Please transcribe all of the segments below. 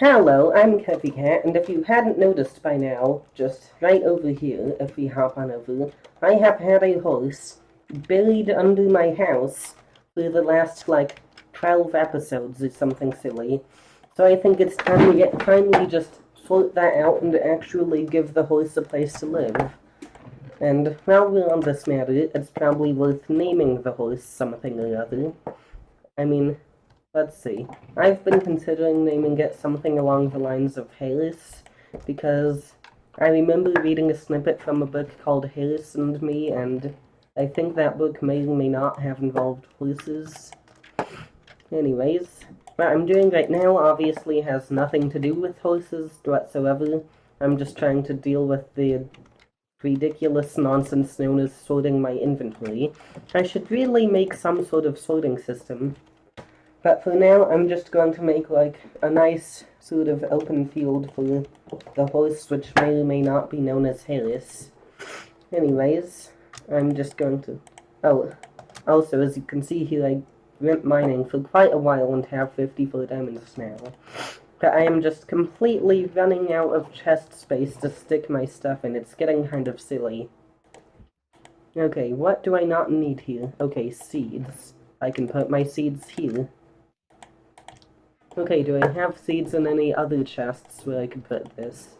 Hello, I'm Kevy Cat, and if you hadn't noticed by now, just right over here, if we hop on over, I have had a horse buried under my house for the last, 12 episodes or something silly. So I think it's time to finally just sort that out and actually give the horse a place to live. And while we're on this matter, it's probably worth naming the horse something or other. I mean, let's see. I've been considering naming it something along the lines of Harris, because I remember reading a snippet from a book called Harris and Me, and I think that book may or may not have involved horses. Anyways, what I'm doing right now obviously has nothing to do with horses whatsoever. I'm just trying to deal with the ridiculous nonsense known as sorting my inventory. I should really make some sort of sorting system. But for now, I'm just going to make a nice sort of open field for the horse, which may or may not be known as Harris. Anyways, I'm just going to... Oh, also, as you can see here, I went mining for quite a while and have 54 diamonds now. But I am just completely running out of chest space to stick my stuff in. It's getting kind of silly. Okay, what do I not need here? Okay, seeds. I can put my seeds here. Okay, do I have seeds in any other chests where I could put this?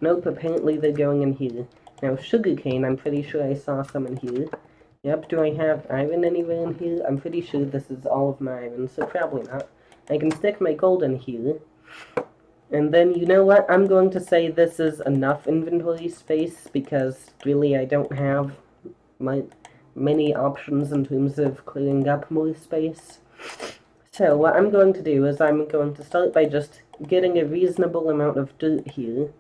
Nope, apparently they're going in here. Now, sugarcane, I'm pretty sure I saw some in here. Yep, do I have iron anywhere in here? I'm pretty sure this is all of my iron, so probably not. I can stick my gold in here. And then, you know what? I'm going to say this is enough inventory space, because really I don't have many options in terms of clearing up more space. So what I'm going to do is I'm going to start by just getting a reasonable amount of dirt here,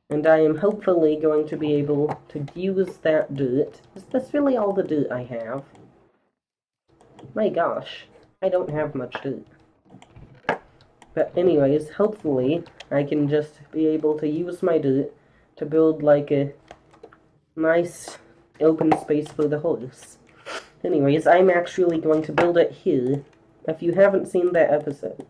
and I am hopefully going to be able to use that dirt. Is this really all the dirt I have? My gosh, I don't have much dirt. But anyways, hopefully I can just be able to use my dirt to build like a nice open space for the horse. Anyways, I'm actually going to build it here. If you haven't seen that episode,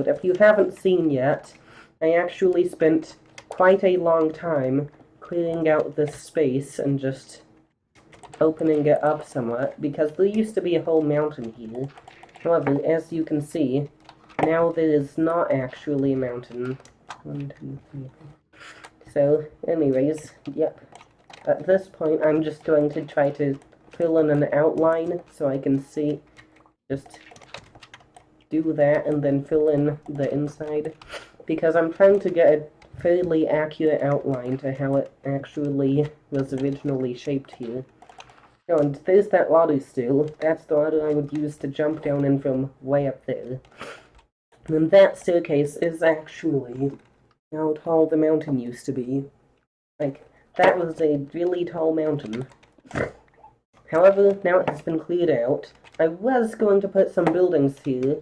if you haven't seen yet, I actually spent quite a long time clearing out this space and just opening it up somewhat, because there used to be a whole mountain here. However, as you can see, now there is not actually a mountain. 1, 2, 3. So, anyways, yep. At this point, I'm just going to try to fill in an outline so I can see just do that and then fill in the inside, because I'm trying to get a fairly accurate outline to how it actually was originally shaped here. Oh, and there's that ladder still. That's the ladder I would use to jump down in from way up there. And that staircase is actually how tall the mountain used to be. That was a really tall mountain. However, now it has been cleared out. I was going to put some buildings here,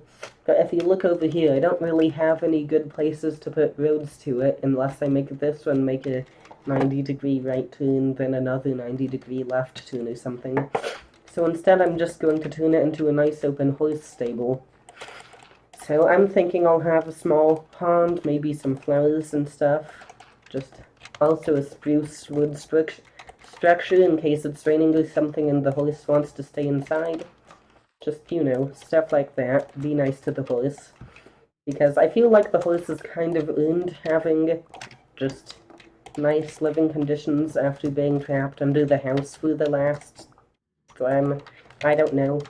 but if you look over here, I don't really have any good places to put roads to it, unless I make this one make a 90-degree right turn, then another 90-degree left turn or something. So instead, I'm just going to turn it into a nice open horse stable. So I'm thinking I'll have a small pond, maybe some flowers and stuff. Just also a spruce wood structure in case it's raining or something and the horse wants to stay inside. Just, you know, stuff like that. Be nice to the horse. Because I feel like the horse has kind of earned having just nice living conditions after being trapped under the house for the last, I don't know.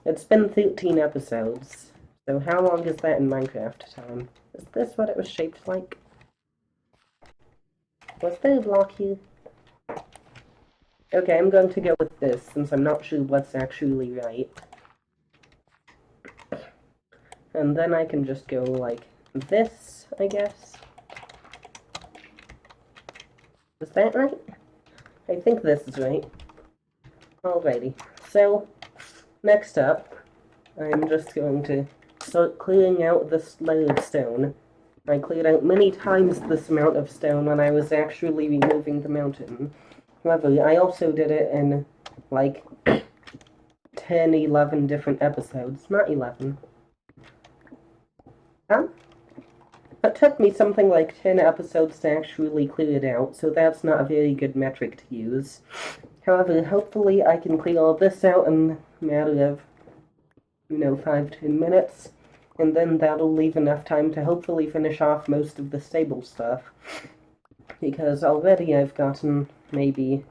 It's been 13 episodes. So how long is that in Minecraft time? Is this what it was shaped like? Was there a block here? Okay, I'm going to go with this, since I'm not sure what's actually right. And then I can just go like this, I guess. Is that right? I think this is right. Alrighty. So, next up, I'm just going to start clearing out this layer of stone. I cleared out many times this amount of stone when I was actually removing the mountain. However, I also did it in, 10, 11 different episodes. Not 11. Huh? It took me something like 10 episodes to actually clear it out, so that's not a very good metric to use. However, hopefully I can clear all this out in a matter of, 5-10 minutes, and then that'll leave enough time to hopefully finish off most of the stable stuff. Because already I've gotten maybe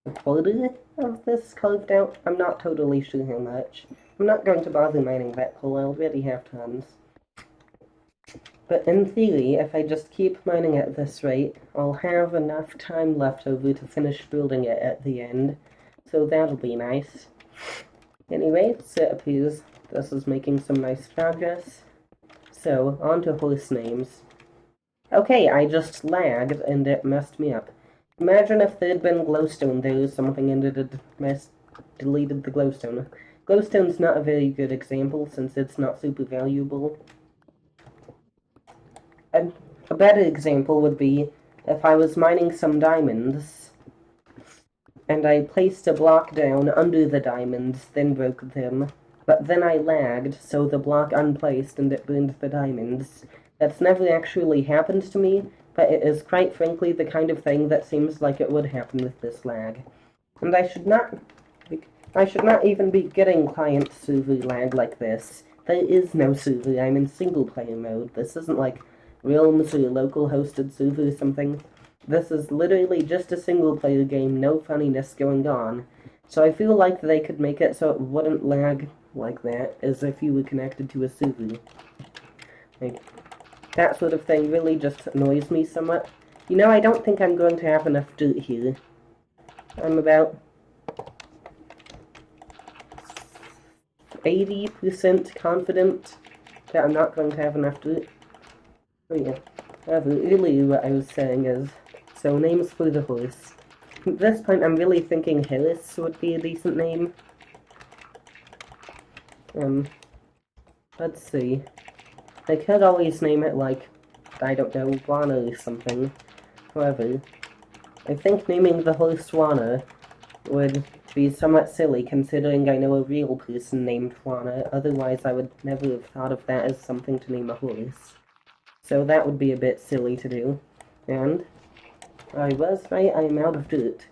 a quarter of this carved out. I'm not totally sure how much. I'm not going to bother mining that coal, I already have tons. But in theory, if I just keep mining at this rate, I'll have enough time left over to finish building it at the end. So that'll be nice. Anyway, so it appears this is making some nice progress. So, on to horse names. Okay, I just lagged and it messed me up. Imagine if there'd been glowstone there or something and it had deleted the glowstone. Glowstone's not a very good example since it's not super valuable. A better example would be if I was mining some diamonds and I placed a block down under the diamonds, then broke them, but then I lagged, so the block unplaced and it burned the diamonds. That's never actually happened to me, but it is quite frankly the kind of thing that seems like it would happen with this lag. And I should not even be getting client server lag like this. There is no server, I'm in single player mode. This isn't like Realms or local hosted server or something. This is literally just a single player game, no funniness going on. So I feel like they could make it so it wouldn't lag like that, as if you were connected to a server. Like, that sort of thing really just annoys me somewhat. I don't think I'm going to have enough dirt here. I'm about 80% confident that I'm not going to have enough dirt. Oh yeah. However, earlier what I was saying is, so names for the horse. At this point I'm really thinking Harris would be a decent name. Let's see. I could always name it like, I don't know, Juana or something. However, I think naming the horse Juana would be somewhat silly considering I know a real person named Juana, otherwise I would never have thought of that as something to name a horse. So that would be a bit silly to do. And I was right, I am out of dirt.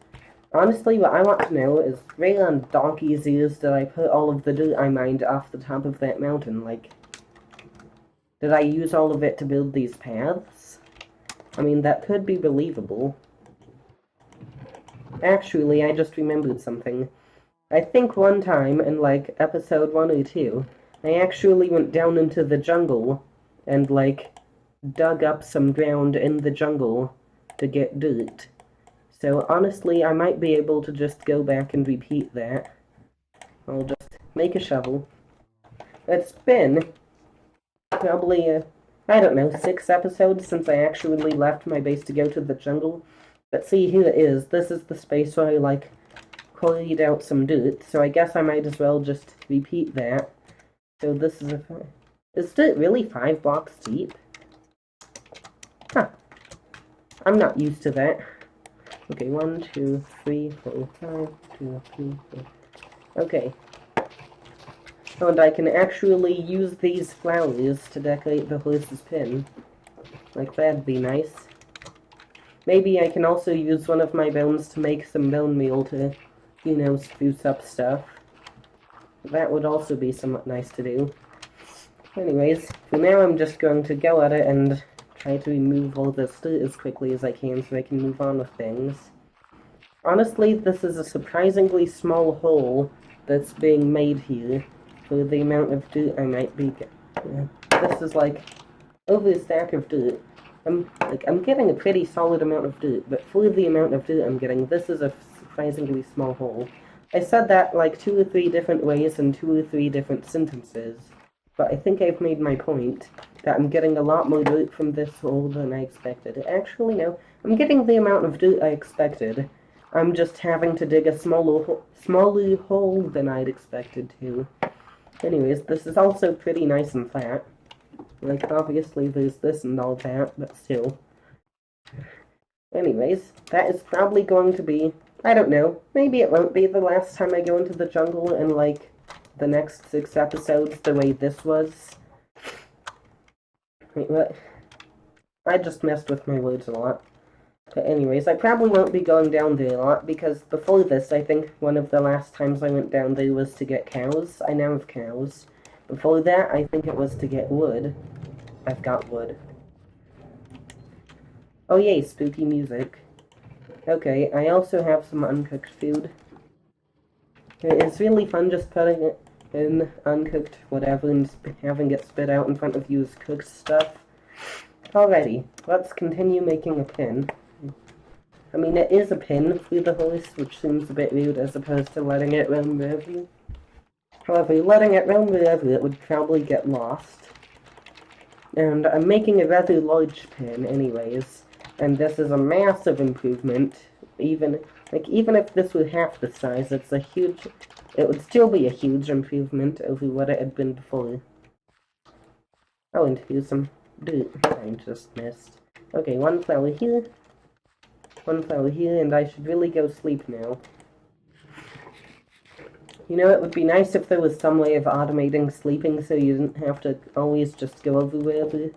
Honestly, what I want to know is, where on donkey's ears did I put all of the dirt I mined off the top of that mountain? Like, did I use all of it to build these paths? I mean, that could be believable. Actually, I just remembered something. I think one time in, like, episode 1 or 2, I actually went down into the jungle and, like, dug up some ground in the jungle to get dirt. So honestly, I might be able to just go back and repeat that. I'll just make a shovel. It's been probably, I don't know, 6 episodes since I actually left my base to go to the jungle. But see, here it is. This is the space where I, like, quarried out some dirt, so I guess I might as well just repeat that. So this is is dirt really 5 blocks deep? Huh. I'm not used to that. Okay, 1, 2, 3, 4, 5, 2, 3, 4. Okay. Oh, and I can actually use these flowers to decorate the horse's pin. Like, that'd be nice. Maybe I can also use one of my bones to make some bone meal to, spruce up stuff. That would also be somewhat nice to do. Anyways, for now I'm just going to go at it and try to remove all this dirt as quickly as I can so I can move on with things. Honestly, this is a surprisingly small hole that's being made here for the amount of dirt I might be getting. This is like over a stack of dirt. I'm getting a pretty solid amount of dirt, but for the amount of dirt I'm getting, this is a surprisingly small hole. I said that like 2 or 3 different ways in 2 or 3 different sentences, but I think I've made my point that I'm getting a lot more dirt from this hole than I expected. Actually, no, I'm getting the amount of dirt I expected. I'm just having to dig a smaller hole than I'd expected to. Anyways, this is also pretty nice and flat. Like, obviously there's this and all that, but still. Anyways, that is probably going to be, I don't know, maybe it won't be the last time I go into the jungle in, like, the next 6 episodes the way this was. Wait, what? I just messed with my words a lot. But anyways, I probably won't be going down there a lot, because before this, I think one of the last times I went down there was to get cows. I now have cows. Before that, I think it was to get wood. I've got wood. Oh yay, spooky music. Okay, I also have some uncooked food. It's really fun just putting it in uncooked whatever and having it spit out in front of you as cooked stuff. Alrighty, let's continue making a pin. I mean, it is a pin through the horse, which seems a bit weird as opposed to letting it roam wherever. However, letting it roam wherever, it would probably get lost. And I'm making a rather large pin anyways, and this is a massive improvement. Even if this were half the size, it would still be a huge improvement over what it had been before. Oh, and here's some dirt I just missed. Okay, one flower here, and I should really go sleep now. You know, it would be nice if there was some way of automating sleeping so you didn't have to always just go everywhere.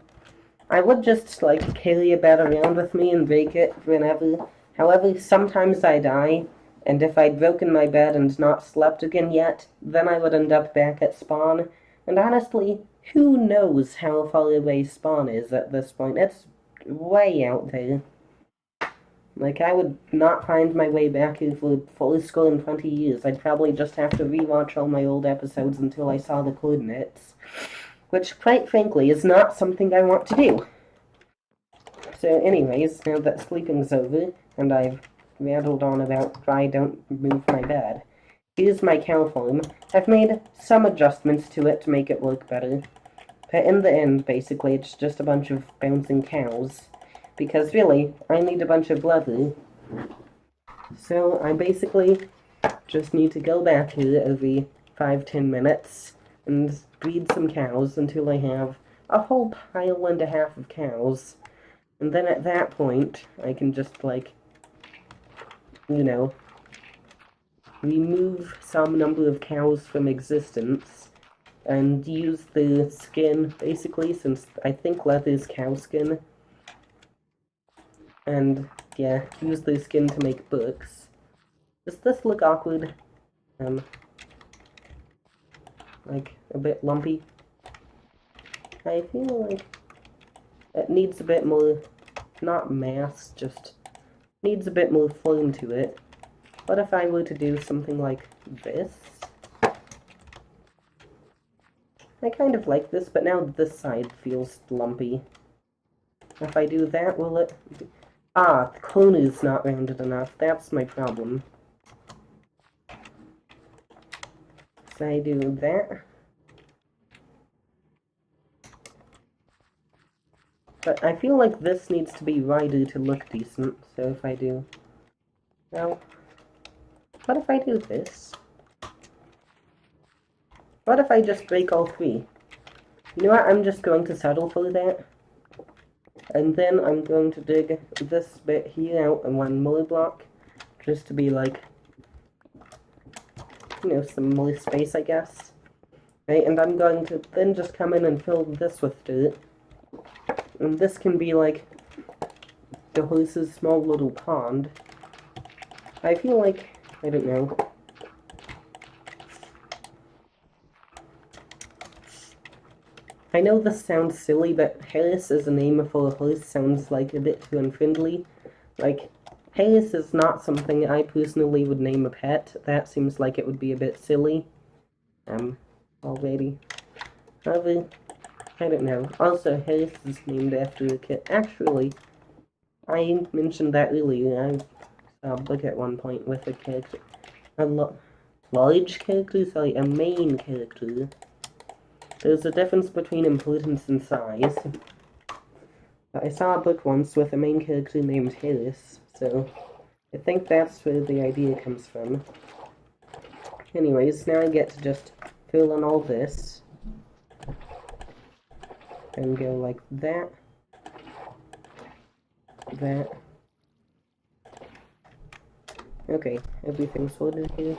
I would just, carry a bed around with me and break it whenever. However, sometimes I die, and if I'd broken my bed and not slept again yet, then I would end up back at spawn. And honestly, who knows how far away spawn is at this point? It's way out there. I would not find my way back here for full score in 20 years. I'd probably just have to rewatch all my old episodes until I saw the coordinates. Which, quite frankly, is not something I want to do. So anyways, now that sleeping's over, and I've rattled on about why I don't move my bed, here's my cow farm. I've made some adjustments to it to make it work better. But in the end, basically, it's just a bunch of bouncing cows. Because really, I need a bunch of leather. So I basically just need to go back here every 5-10 minutes and breed some cows until I have a whole pile and a half of cows. And then at that point, I can just, remove some number of cows from existence and use the skin, basically, since I think leather is cow skin. And, yeah, use the skin to make books. Does this look awkward? A bit lumpy? I feel like it needs a bit more, not mass, just needs a bit more form to it. What if I were to do something like this? I kind of like this, but now this side feels lumpy. If I do that, will it... Ah, the corner is not rounded enough. That's my problem. So I do that. But I feel like this needs to be wider to look decent, so if I do... Well, what if I do this? What if I just break all three? You know what, I'm just going to settle for that. And then I'm going to dig this bit here out in one more block, just to be some more space, I guess. Right, and I'm going to then just come in and fill this with dirt. And this can be the horse's small little pond. I feel like, I don't know. I know this sounds silly, but Harris as a name for a horse sounds a bit too unfriendly. Harris is not something I personally would name a pet. That seems like it would be a bit silly. Already. However, I don't know. Also, Harris is named after a kid. Actually, I mentioned that earlier. I saw a book at one point with a character. A large character? Sorry, a main character. There's a difference between importance and size. I saw a book once with a main character named Harris, so I think that's where the idea comes from. Anyways, now I get to just fill in all this. And go like that. That. Okay, everything's sorted here.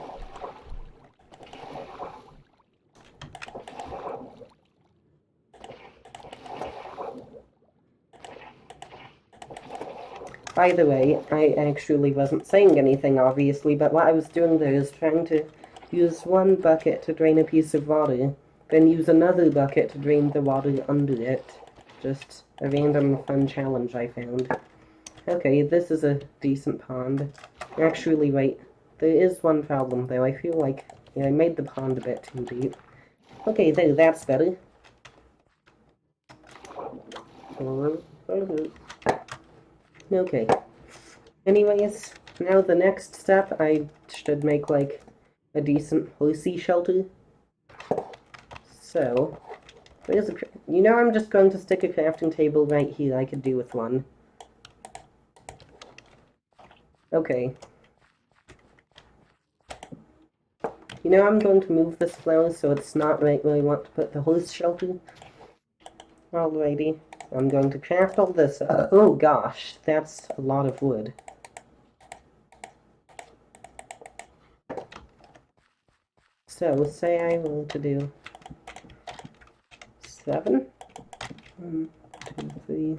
By the way, I actually wasn't saying anything, obviously, but what I was doing there is trying to use one bucket to drain a piece of water, then use another bucket to drain the water under it. Just a random fun challenge I found. Okay, this is a decent pond. Actually, wait, there is one problem though. I feel like I made the pond a bit too deep. Okay, there, that's better. Okay. Anyways, now the next step, I should make like a decent horsey shelter. So, there's a, I'm just going to stick a crafting table right here. I could do with one. Okay. I'm going to move this flower so it's not right where I want to put the horse shelter. Alrighty. I'm going to craft all this. Oh gosh, that's a lot of wood. So, say I want to do 7. 1, 2, 3.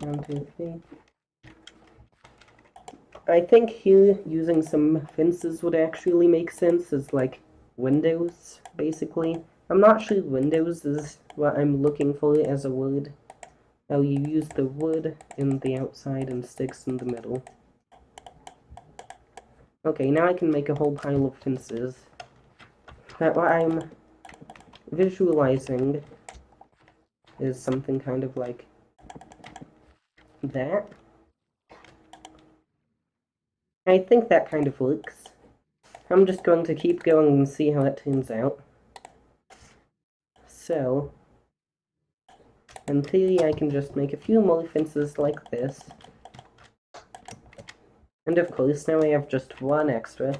1, 2, 3. I think here using some fences would actually make sense as like windows, basically. I'm not sure windows is what I'm looking for as a word. Oh, you use the wood in the outside and sticks in the middle. Okay, now I can make a whole pile of fences. But what I'm visualizing is something kind of like that. I think that kind of works. I'm just going to keep going and see how it turns out. So, in theory, I can just make a few more fences like this. And of course, now I have just one extra.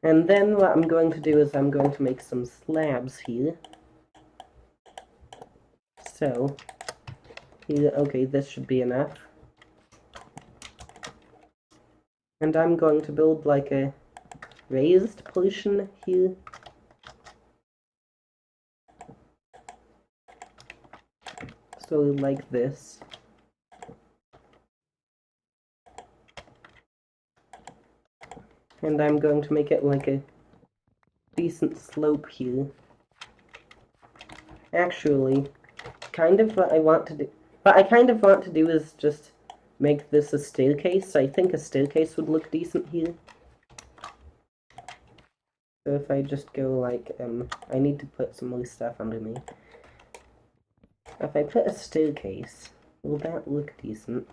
And then what I'm going to do is I'm going to make some slabs here. So, here, okay, this should be enough. And I'm going to build like a raised portion here. So like this. And I'm going to make it like a decent slope here. Actually, kind of what I want to do, what I kind of want to do is just make this a staircase. I think a staircase would look decent here. So if I just go like, I need to put some more stuff under me. If I put a staircase, will that look decent?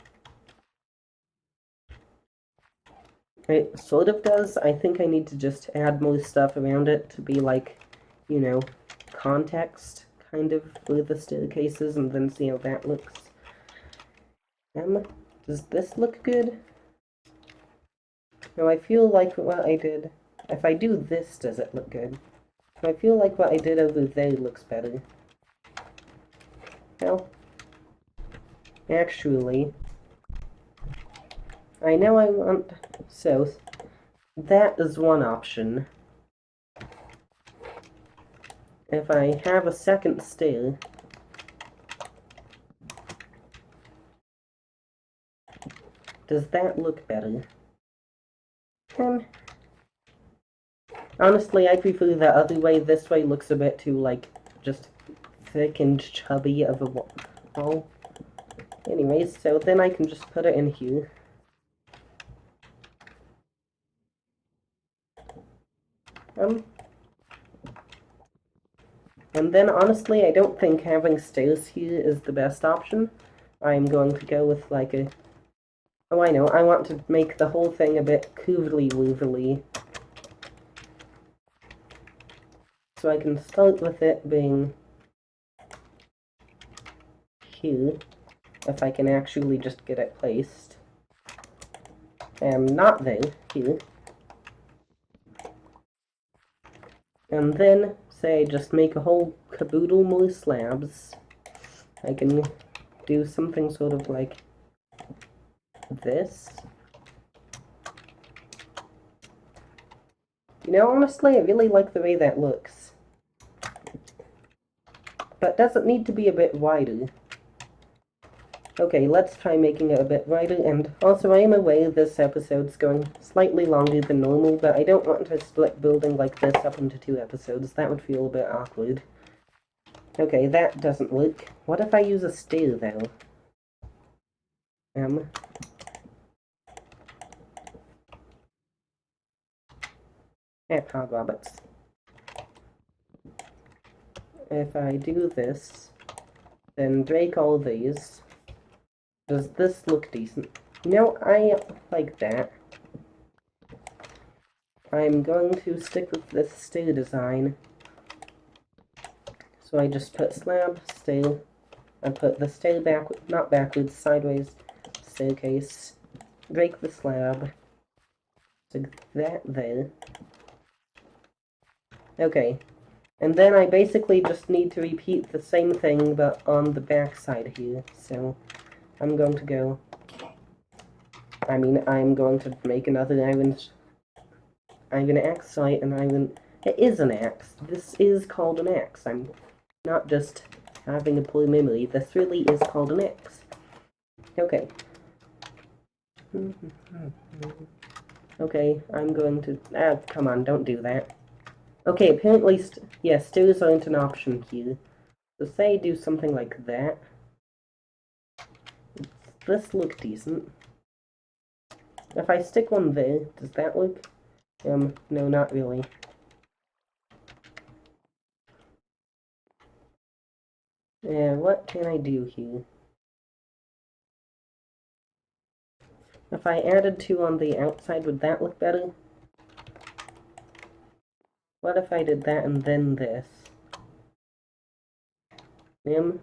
It sort of does. I think I need to just add more stuff around it to be like, context kind of for the staircases and then see how that looks. Does this look good? No, I feel like what I did, if I do this, does it look good? I feel like what I did over there looks better. Well, actually, I know I want, so, that is one option. If I have a second stair, does that look better? Honestly, I prefer the other way. This way looks a bit too, like, just thick and chubby of a wall. Anyways, so then I can just put it in here. And then honestly, I don't think having stairs here is the best option. I'm going to go with like a... Oh, I know, I want to make the whole thing a bit coovily-woovily. So I can start with it being here, if I can actually just get it placed. Not there, here. And then, say, just make a whole caboodle more slabs. I can do something sort of like this. Honestly, I really like the way that looks. but does it need to be a bit wider? Okay, let's try making it a bit wider, and also I am aware this episode's going slightly longer than normal, but I don't want to split building like this up into 2 episodes. That would feel a bit awkward. Okay, that doesn't work. What if I use a stair, though? Hard Roberts. If I do this, then break all these. Does this look decent? No, I like that. I'm going to stick with this stair design. So I just put slab, stair. I put the stair not backwards, sideways, staircase. Break the slab. Stick that there. Okay. And then I basically just need to repeat the same thing, but on the back side here. So I'm going to go... I'm going to make another iron axe site, and it is an axe. This is called an axe. I'm not just having a poor memory. This really is called an axe. Okay. Okay, I'm going to... come on, don't do that. Okay, apparently, stairs aren't an option here. So say do something like that. Does this look decent? If I stick one there, does that look? No, not really. What can I do here? If I added 2 on the outside, would that look better? What if I did that and then this? You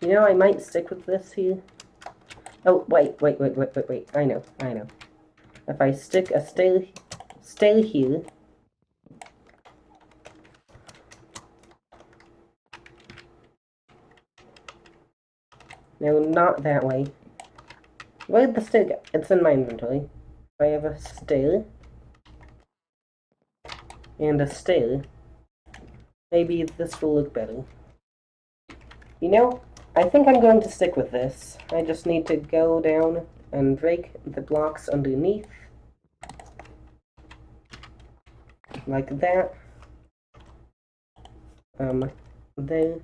know, I might stick with this here. Oh, wait. I know. If I stick a stair here. No, not that way. Where'd the stair go? It's in my inventory. I have a stair. And a stair. Maybe this will look better. You know, I think I'm going to stick with this. I just need to go down and break the blocks underneath. Like that. There.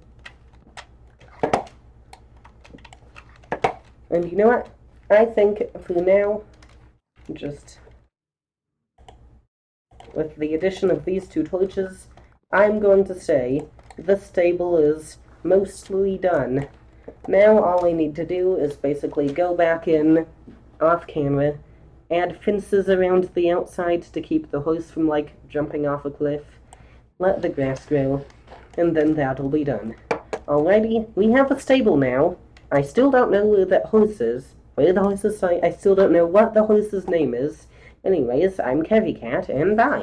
And you know what? I think for now, just with the addition of these 2 torches, I'm going to say this table is mostly done. Now all I need to do is basically go back in, off camera, add fences around the outside to keep the horse from, jumping off a cliff, let the grass grow, and then that'll be done. Alrighty, we have a stable now. I still don't know where the horse is. I still don't know what the horse's name is. Anyways, I'm KevyCat, and bye.